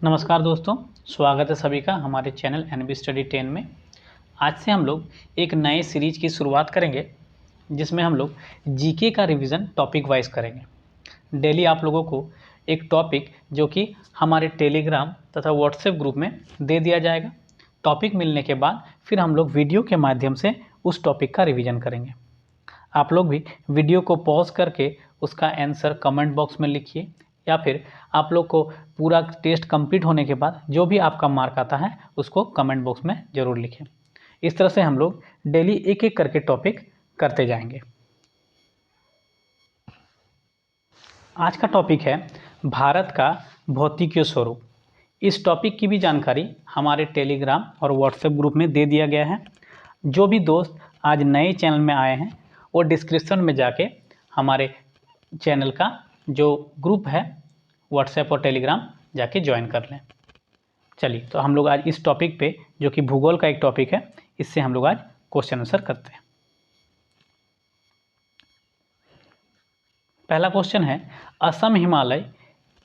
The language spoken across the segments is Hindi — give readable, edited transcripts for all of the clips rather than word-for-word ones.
नमस्कार दोस्तों, स्वागत है सभी का हमारे चैनल एनबी स्टडी 10 में। आज से हम लोग एक नए सीरीज की शुरुआत करेंगे जिसमें हम लोग जीके का रिवीजन टॉपिक वाइज करेंगे। डेली आप लोगों को एक टॉपिक जो कि हमारे टेलीग्राम तथा व्हाट्सएप ग्रुप में दे दिया जाएगा। टॉपिक मिलने के बाद फिर हम लोग वीडियो के माध्यम से उस टॉपिक का रिवीजन करेंगे। आप लोग भी वीडियो को पॉज करके उसका आंसर कमेंट बॉक्स में लिखिए, या फिर आप लोग को पूरा टेस्ट कंप्लीट होने के बाद जो भी आपका मार्क आता है उसको कमेंट बॉक्स में ज़रूर लिखें। इस तरह से हम लोग डेली एक एक करके टॉपिक करते जाएंगे। आज का टॉपिक है भारत का भौतिकीय स्वरूप। इस टॉपिक की भी जानकारी हमारे टेलीग्राम और व्हाट्सएप ग्रुप में दे दिया गया है। जो भी दोस्त आज नए चैनल में आए हैं वो डिस्क्रिप्शन में जाके हमारे चैनल का जो ग्रुप है व्हाट्सएप और टेलीग्राम जाके ज्वाइन कर लें। चलिए, तो हम लोग आज इस टॉपिक पे जो कि भूगोल का एक टॉपिक है, इससे हम लोग आज क्वेश्चन आंसर करते हैं। पहला क्वेश्चन है, असम हिमालय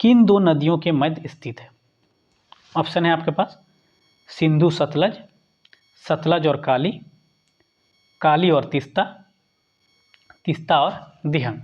किन दो नदियों के मध्य स्थित है? ऑप्शन है आपके पास सिंधु सतलज, सतलज और काली, काली और तीस्ता, तीस्ता और दिहंग।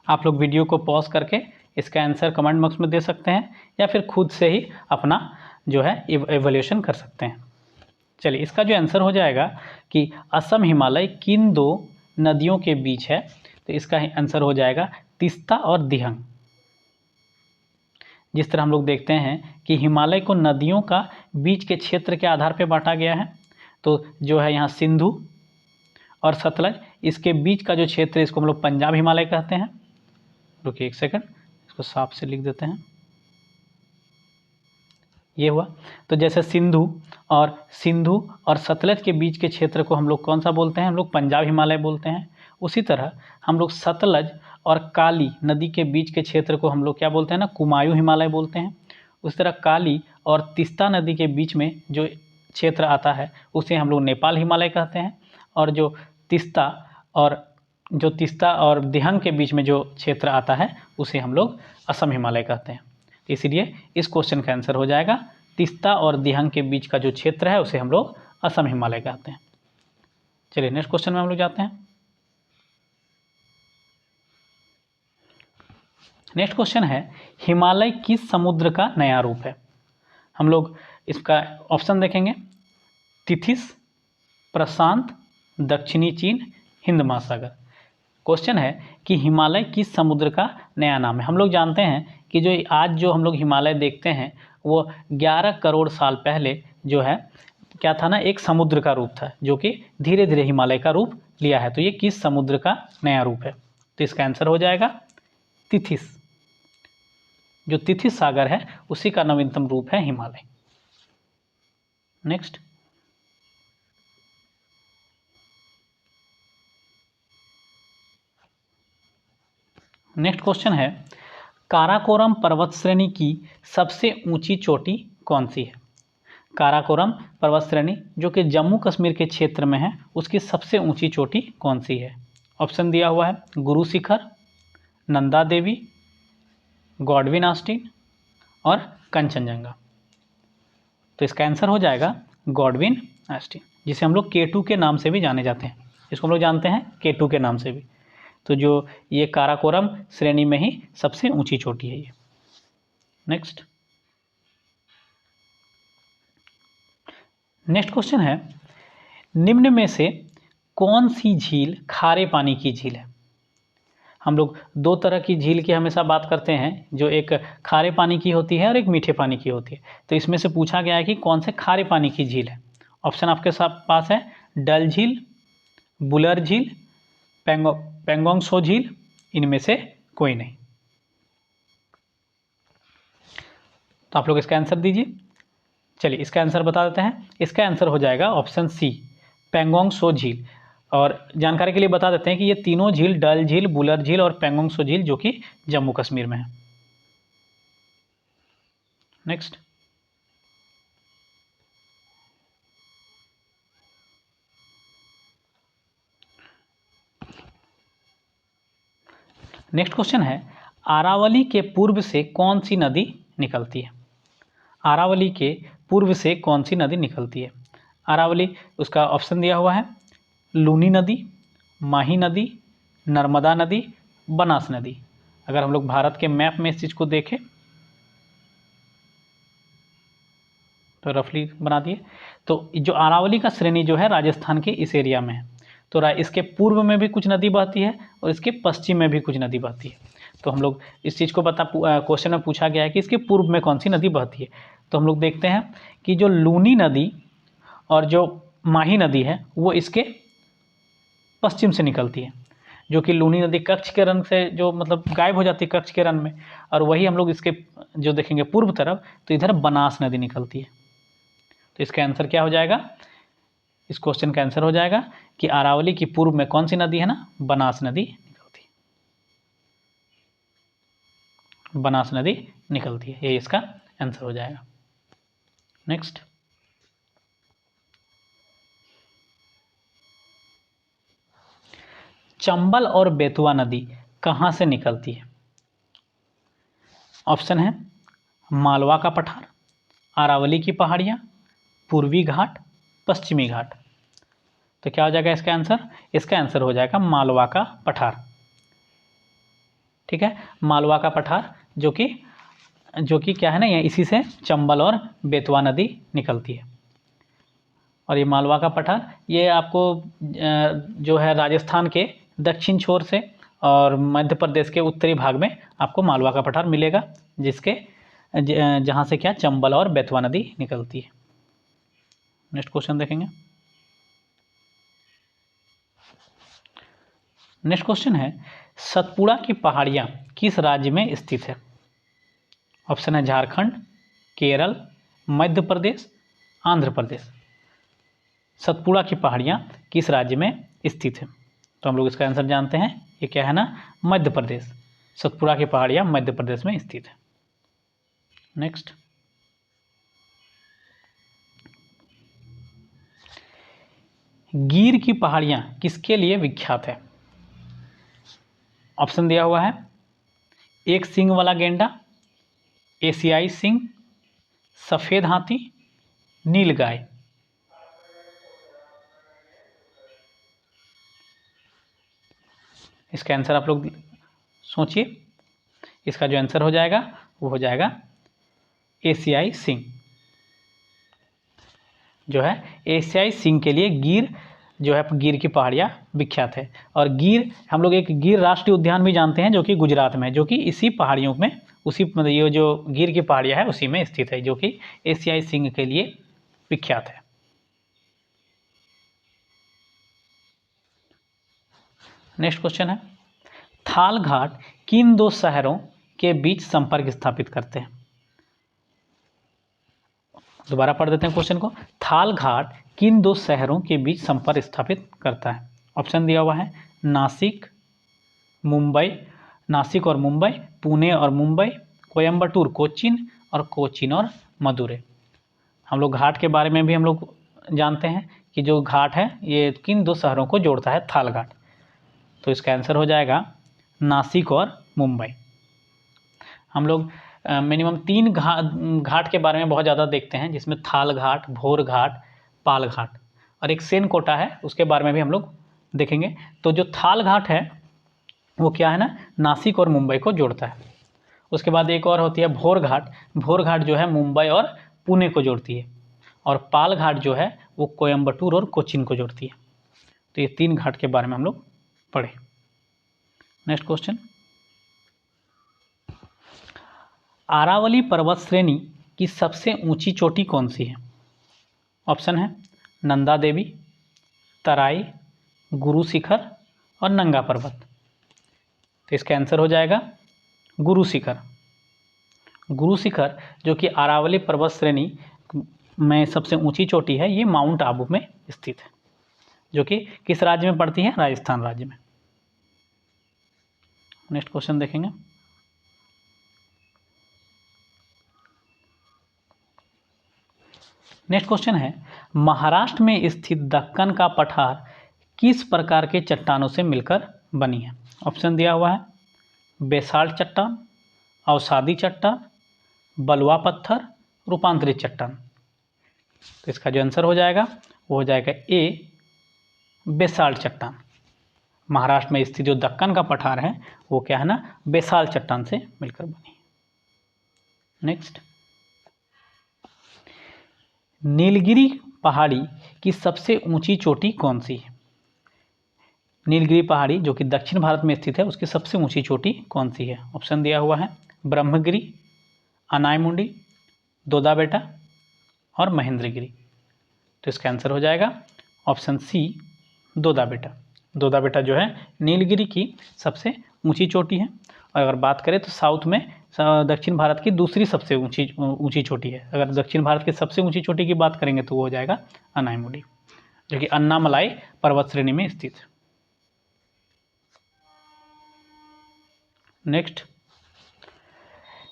आप लोग वीडियो को पॉज करके इसका आंसर कमेंट बॉक्स में दे सकते हैं या फिर खुद से ही अपना जो है एवल्यूशन कर सकते हैं। चलिए, इसका जो आंसर हो जाएगा कि असम हिमालय किन दो नदियों के बीच है, तो इसका आंसर हो जाएगा तीस्ता और दिहंग। जिस तरह हम लोग देखते हैं कि हिमालय को नदियों का बीच के क्षेत्र के आधार पर बांटा गया है, तो जो है यहाँ सिंधु और सतलज, इसके बीच का जो क्षेत्र है इसको हम लोग पंजाब हिमालय कहते हैं। रुकिए एक सेकंड, इसको साफ से लिख देते हैं। ये हुआ। तो जैसे सिंधु और सतलज के बीच के क्षेत्र को हम लोग कौन सा बोलते हैं? हम लोग पंजाब हिमालय बोलते हैं। उसी तरह हम लोग सतलज और काली नदी के बीच के क्षेत्र को हम लोग क्या बोलते हैं ना, कुमायूं हिमालय बोलते हैं। उसी तरह काली और तीस्ता नदी के बीच में जो क्षेत्र आता है उसे हम लोग नेपाल हिमालय कहते हैं। और जो तीस्ता और दिहंग के बीच में जो क्षेत्र आता है उसे हम लोग असम हिमालय कहते हैं। इसलिए इस क्वेश्चन का आंसर हो जाएगा तीस्ता और दिहंग के बीच का जो क्षेत्र है उसे हम लोग असम हिमालय कहते हैं। चलिए नेक्स्ट क्वेश्चन में हम लोग जाते हैं। नेक्स्ट क्वेश्चन है, हिमालय किस समुद्र का नया रूप है? हम लोग इसका ऑप्शन देखेंगे, तिथिस, प्रशांत, दक्षिणी चीन, हिंद महासागर। क्वेश्चन है कि हिमालय किस समुद्र का नया नाम है? हम लोग जानते हैं कि जो आज जो हम लोग हिमालय देखते हैं वो 11 करोड़ साल पहले जो है क्या था ना, एक समुद्र का रूप था जो कि धीरे धीरे हिमालय का रूप लिया है। तो ये किस समुद्र का नया रूप है? तो इसका आंसर हो जाएगा तिथिस। जो तिथिस सागर है उसी का नवीनतम रूप है हिमालय। नेक्स्ट क्वेश्चन है, काराकोरम पर्वत श्रेणी की सबसे ऊंची चोटी कौन सी है? काराकोरम पर्वत श्रेणी जो कि जम्मू कश्मीर के क्षेत्र में है, उसकी सबसे ऊंची चोटी कौन सी है? ऑप्शन दिया हुआ है, गुरु शिखर, नंदा देवी, गॉडविन आस्टीन और कंचनजंगा। तो इसका आंसर हो जाएगा गॉडविन आस्टीन, जिसे हम लोग K2 के नाम से भी जाने जाते हैं। इसको हम लोग जानते हैं K2 के नाम से भी। तो जो ये काराकोरम श्रेणी में ही सबसे ऊंची चोटी है ये। नेक्स्ट क्वेश्चन है, निम्न में से कौन सी झील खारे पानी की झील है? हम लोग दो तरह की झील की हमेशा बात करते हैं, जो एक खारे पानी की होती है और एक मीठे पानी की होती है। तो इसमें से पूछा गया है कि कौन से खारे पानी की झील है। ऑप्शन आपके पास है डल झील, बुलर झील, पेंगोंग सो झील, इनमें से कोई नहीं। तो आप लोग इसका आंसर दीजिए। चलिए इसका आंसर बता देते हैं। इसका आंसर हो जाएगा ऑप्शन सी, पेंगोंग सो झील। और जानकारी के लिए बता देते हैं कि ये तीनों झील, डल झील, बुलर झील और पेंगोंग सो झील, जो कि जम्मू कश्मीर में है। नेक्स्ट क्वेश्चन है, अरावली के पूर्व से कौन सी नदी निकलती है? अरावली के पूर्व से कौन सी नदी निकलती है? अरावली, उसका ऑप्शन दिया हुआ है लूनी नदी, माही नदी, नर्मदा नदी, बनास नदी। अगर हम लोग भारत के मैप में इस चीज़ को देखें तो रफली बना दिए, तो जो अरावली का श्रेणी जो है राजस्थान के इस एरिया में है। तो इसके पूर्व में भी कुछ नदी बहती है और इसके पश्चिम में भी कुछ नदी बहती है। तो हम लोग इस चीज़ को क्वेश्चन में पूछा गया है कि इसके पूर्व में कौन सी नदी बहती है। तो हम लोग देखते हैं कि जो लूनी नदी और जो माही नदी है वो इसके पश्चिम से निकलती है, जो कि लूनी नदी कच्छ के रन से जो मतलब गायब हो जाती है कच्छ के रन में, और वही हम लोग इसके जो देखेंगे पूर्व तरफ तो इधर बनास नदी निकलती है। तो इसका आंसर क्या हो जाएगा? इस क्वेश्चन का आंसर हो जाएगा कि अरावली की पूर्व में कौन सी नदी है ना, बनास नदी निकलती है, बनास नदी निकलती है, ये इसका आंसर हो जाएगा। नेक्स्ट, चंबल और बेतवा नदी कहाँ से निकलती है? ऑप्शन है मालवा का पठार, अरावली की पहाड़ियाँ, पूर्वी घाट, पश्चिमी घाट। तो क्या हो जाएगा इसका आंसर? इसका आंसर हो जाएगा मालवा का पठार। ठीक है, मालवा का पठार जो कि क्या है ना, ये इसी से चंबल और बेतवा नदी निकलती है। और ये मालवा का पठार ये आपको जो है राजस्थान के दक्षिण छोर से और मध्य प्रदेश के उत्तरी भाग में आपको मालवा का पठार मिलेगा, जिसके जहाँ से क्या चंबल और बेतवा नदी निकलती है। नेक्स्ट क्वेश्चन देखेंगे। नेक्स्ट क्वेश्चन है सतपुड़ा की पहाड़ियाँ किस राज्य में स्थित है? ऑप्शन है झारखंड, केरल, मध्य प्रदेश, आंध्र प्रदेश। सतपुड़ा की पहाड़ियाँ किस राज्य में स्थित है? तो हम लोग इसका आंसर जानते हैं, ये क्या है ना, मध्य प्रदेश। सतपुड़ा की पहाड़ियाँ मध्य प्रदेश में स्थित है। नेक्स्ट, गिर की पहाड़ियाँ किसके लिए विख्यात है? ऑप्शन दिया हुआ है एक सींग वाला गेंडा, एशियाई सिंह, सफ़ेद हाथी, नील गाय। इसका आंसर आप लोग सोचिए, इसका जो आंसर हो जाएगा वो हो जाएगा एशियाई सिंह। जो है एशियाई सिंह के लिए गिर जो है गिर की पहाड़ियाँ विख्यात है। और गिर हम लोग एक गिर राष्ट्रीय उद्यान भी जानते हैं जो कि गुजरात में है, जो कि इसी पहाड़ियों में उसी मतलब ये जो गिर की पहाड़ियाँ है उसी में स्थित है, जो कि एशियाई सिंह के लिए विख्यात है। नेक्स्ट क्वेश्चन है थाल घाट किन दो शहरों के बीच संपर्क स्थापित करते हैं? दोबारा पढ़ देते हैं क्वेश्चन को। थाल घाट किन दो शहरों के बीच संपर्क स्थापित करता है? ऑप्शन दिया हुआ है नासिक, मुंबई, नासिक और मुंबई, पुणे और मुंबई, कोयम्बटूर कोचीन, और कोचीन और मदुरै। हम लोग घाट के बारे में भी हम लोग जानते हैं कि जो घाट है ये किन दो शहरों को जोड़ता है, थाल घाट। तो इसका आंसर हो जाएगा नासिक और मुंबई। हम लोग मिनिमम 3 घाट के बारे में बहुत ज़्यादा देखते हैं, जिसमें थाल घाट, भोर घाट, पाल घाट, और एक सेन कोटा है उसके बारे में भी हम लोग देखेंगे। तो जो थाल घाट है वो क्या है ना, नासिक और मुंबई को जोड़ता है। उसके बाद एक और होती है भोर घाट। भोर घाट जो है मुंबई और पुणे को जोड़ती है। और पाल घाट जो है वो कोयम्बटूर और कोचीन को जोड़ती है। तो ये 3 घाट के बारे में हम लोग पढ़े। नेक्स्ट क्वेश्चन, अरावली पर्वत श्रेणी की सबसे ऊंची चोटी कौन सी है? ऑप्शन है नंदा देवी, तराई, गुरु शिखर और नंगा पर्वत। तो इसका आंसर हो जाएगा गुरु शिखर। गुरु शिखर जो कि अरावली पर्वत श्रेणी में सबसे ऊंची चोटी है, ये माउंट आबू में स्थित है, जो कि किस राज्य में पड़ती है? राजस्थान राज्य में। नेक्स्ट क्वेश्चन देखेंगे। नेक्स्ट क्वेश्चन है महाराष्ट्र में स्थित दक्कन का पठार किस प्रकार के चट्टानों से मिलकर बनी है? ऑप्शन दिया हुआ है बेसाल्ट चट्टान, अवसादी चट्टान, बलुआ पत्थर, रूपांतरित चट्टान। तो इसका जो आंसर हो जाएगा वो हो जाएगा ए, बेसाल्ट चट्टान। महाराष्ट्र में स्थित जो दक्कन का पठार है वो क्या है ना, बेसाल्ट चट्टान से मिलकर बनी है। नेक्स्ट, नीलगिरी पहाड़ी की सबसे ऊंची चोटी कौन सी है? नीलगिरी पहाड़ी जो कि दक्षिण भारत में स्थित है उसकी सबसे ऊंची चोटी कौन सी है? ऑप्शन दिया हुआ है ब्रह्मगिरी, अनायमुंडी, दोदाबेटा और महेंद्रगिरी। तो इसका आंसर हो जाएगा ऑप्शन सी, दोदाबेटा। दोदाबेटा जो है नीलगिरी की सबसे ऊंची चोटी है। और अगर बात करें तो साउथ में दक्षिण भारत की दूसरी सबसे ऊंची चोटी है। अगर दक्षिण भारत की सबसे ऊंची चोटी की बात करेंगे तो वो हो जाएगा अनायमुंडी, जो कि अन्नामलाई पर्वत श्रेणी में स्थित है। नेक्स्ट,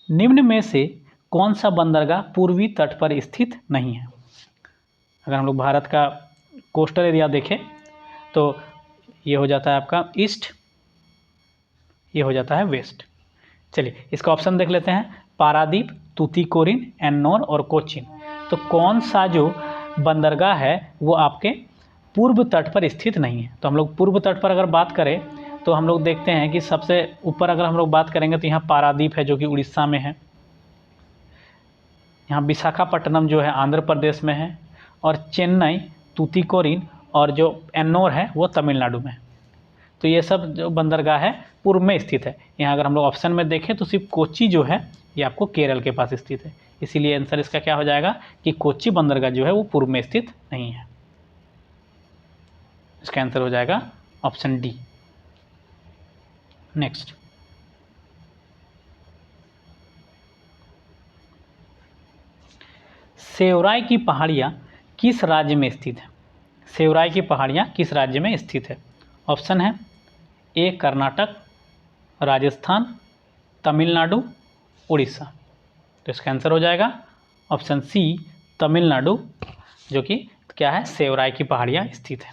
निम्न में से कौन सा बंदरगाह पूर्वी तट पर स्थित नहीं है? अगर हम लोग भारत का कोस्टल एरिया देखें तो ये हो जाता है आपका ईस्ट, ये हो जाता है वेस्ट। चलिए इसका ऑप्शन देख लेते हैं, पारादीप, तूतीकोरिन, एन्नोर और कोचीन। तो कौन सा जो बंदरगाह है वो आपके पूर्व तट पर स्थित नहीं है? तो हम लोग पूर्व तट पर अगर बात करें तो हम लोग देखते हैं कि सबसे ऊपर अगर हम लोग बात करेंगे तो यहाँ पारादीप है जो कि उड़ीसा में है, यहाँ विशाखापट्टनम जो है आंध्र प्रदेश में है, और चेन्नई, तूतीकोरिन और जो एन्नोर है वो तमिलनाडु में है। तो ये सब जो बंदरगाह है पूर्व में स्थित है। यहाँ अगर हम लोग ऑप्शन में देखें तो सिर्फ कोच्चि जो है ये आपको केरल के पास स्थित है, इसीलिए आंसर इसका क्या हो जाएगा कि कोच्चि बंदरगाह जो है वो पूर्व में स्थित नहीं है। इसका आंसर हो जाएगा ऑप्शन डी। नेक्स्ट, सेवराई की पहाड़ियाँ किस राज्य में स्थित है? सेवराई की पहाड़ियाँ किस राज्य में स्थित है? ऑप्शन है ए, कर्नाटक, राजस्थान, तमिलनाडु, उड़ीसा। तो इसका आंसर हो जाएगा ऑप्शन सी, तमिलनाडु, जो कि क्या है, सेवराई की पहाड़ियाँ स्थित है।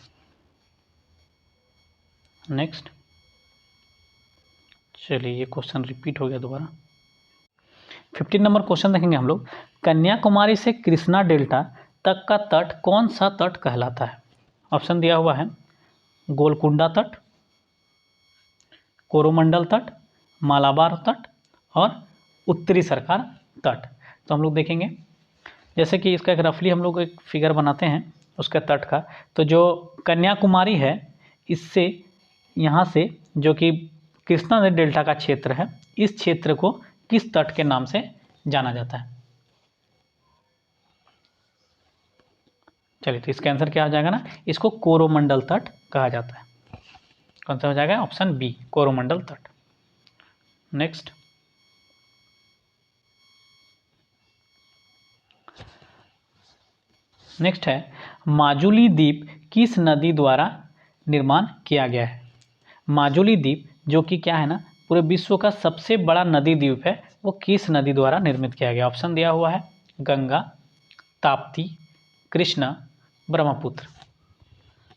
नेक्स्ट, चलिए ये क्वेश्चन रिपीट हो गया दोबारा। 15 नंबर क्वेश्चन देखेंगे हम लोग, कन्याकुमारी से कृष्णा डेल्टा तक का तट कौन सा तट कहलाता है? ऑप्शन दिया हुआ है गोलकुंडा तट, कोरोमंडल तट, मालाबार तट और उत्तरी सरकार तट। तो हम लोग देखेंगे जैसे कि इसका एक रफली हम लोग एक फिगर बनाते हैं उसके तट का। तो जो कन्याकुमारी है इससे यहाँ से जो कि कृष्णा नदी डेल्टा का क्षेत्र है, इस क्षेत्र को किस तट के नाम से जाना जाता है? चलिए तो इसका आंसर क्या हो जाएगा ना, इसको कोरोमंडल तट कहा जाता है। कौन सा हो जाएगा? ऑप्शन बी, कोरोमंडल तट। नेक्स्ट, नेक्स्ट है माजुली द्वीप किस नदी द्वारा निर्माण किया गया है? माजुली द्वीप जो कि क्या है ना, पूरे विश्व का सबसे बड़ा नदी द्वीप है, वो किस नदी द्वारा निर्मित किया गया? ऑप्शन दिया हुआ है गंगा, ताप्ती, कृष्णा, ब्रह्मपुत्र।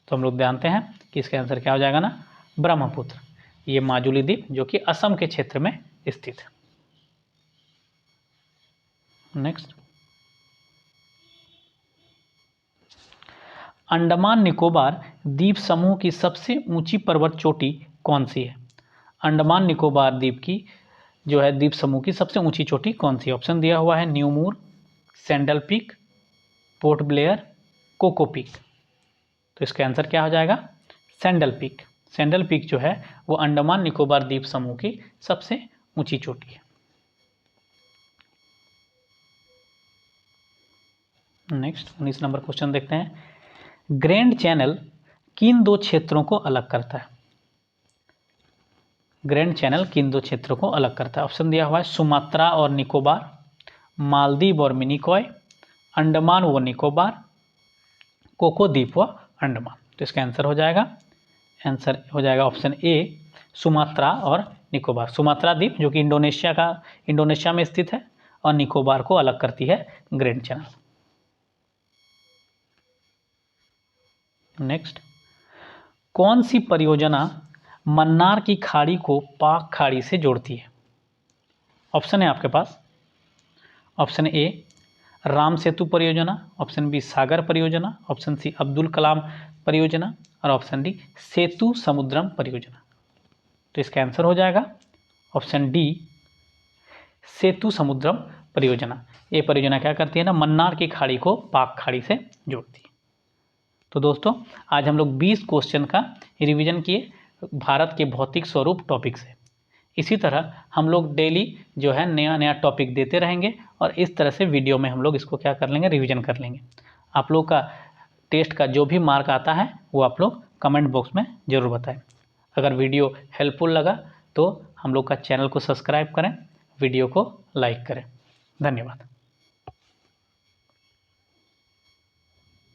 तो हम लोग जानते हैं कि इसका आंसर क्या हो जाएगा ना, ब्रह्मपुत्र। ये माजुली द्वीप जो कि असम के क्षेत्र में स्थित है। नेक्स्ट, अंडमान निकोबार द्वीप समूह की सबसे ऊंची पर्वत चोटी कौन सी है? अंडमान निकोबार द्वीप की जो है द्वीप समूह की सबसे ऊंची चोटी कौन सी है? ऑप्शन दिया हुआ है New Moore, sandal peak, port Blair, cocoa peak. तो इसका आंसर क्या हो जाएगा? Sandal peak. सैंडल पीक जो है वो अंडमान निकोबार द्वीप समूह की सबसे ऊंची चोटी है। नेक्स्ट 19 नंबर क्वेश्चन देखते हैं, ग्रैंड चैनल किन दो क्षेत्रों को अलग करता है? ग्रैंड चैनल किन दो क्षेत्रों को अलग करता है? ऑप्शन दिया हुआ है सुमात्रा और निकोबार, मालदीव और मिनिकॉय, अंडमान व निकोबार, कोको द्वीप व अंडमान। तो इसका आंसर हो जाएगा ऑप्शन ए, सुमात्रा और निकोबार। सुमात्रा द्वीप जो कि इंडोनेशिया में स्थित है, और निकोबार को अलग करती है ग्रैंड चैनल। नेक्स्ट, कौन सी परियोजना मन्नार की खाड़ी को पाक खाड़ी से जोड़ती है? ऑप्शन है आपके पास, ऑप्शन ए राम सेतु परियोजना, ऑप्शन बी सागर परियोजना, ऑप्शन सी अब्दुल कलाम परियोजना और ऑप्शन डी सेतु समुद्रम परियोजना। तो इसका आंसर हो जाएगा ऑप्शन डी सेतु समुद्रम परियोजना। ये परियोजना क्या करती है ना, मन्नार की खाड़ी को पाक खाड़ी से जोड़ती है। तो दोस्तों आज हम लोग 20 क्वेश्चन का रिवीजन किए भारत के भौतिक स्वरूप टॉपिक से। इसी तरह हम लोग डेली जो है नया नया टॉपिक देते रहेंगे और इस तरह से वीडियो में हम लोग इसको क्या कर लेंगे, रिवीजन कर लेंगे। आप लोग का टेस्ट का जो भी मार्क आता है वो आप लोग कमेंट बॉक्स में ज़रूर बताएं। अगर वीडियो हेल्पफुल लगा तो हम लोग का चैनल को सब्सक्राइब करें, वीडियो को लाइक करें। धन्यवाद।